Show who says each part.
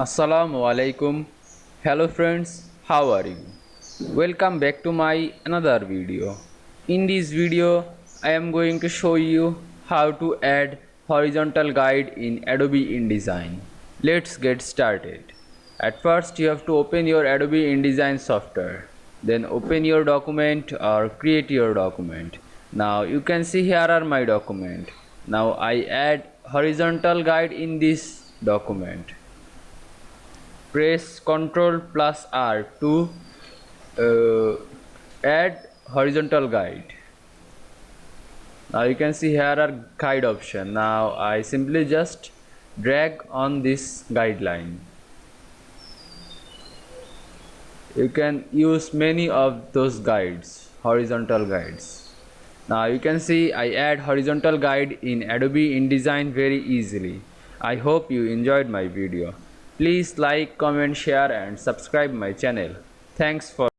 Speaker 1: Assalamu Walaikum. Hello friends, how are you? Welcome back to my another video. In this video, I am going to show you how to add horizontal guide in Adobe InDesign. Let's get started. At first, you have to open your Adobe InDesign software. Then open your document or create your document. Now you can see here are my document. Now I add horizontal guide in this document. Press Ctrl plus R to add horizontal guide. Now you can see here are guide option. Now I simply just drag on this guideline. You can use many of those guides, horizontal guides. Now you can see I add horizontal guide in Adobe InDesign very easily. I hope you enjoyed my video. Please like, comment, share and subscribe my channel. Thanks for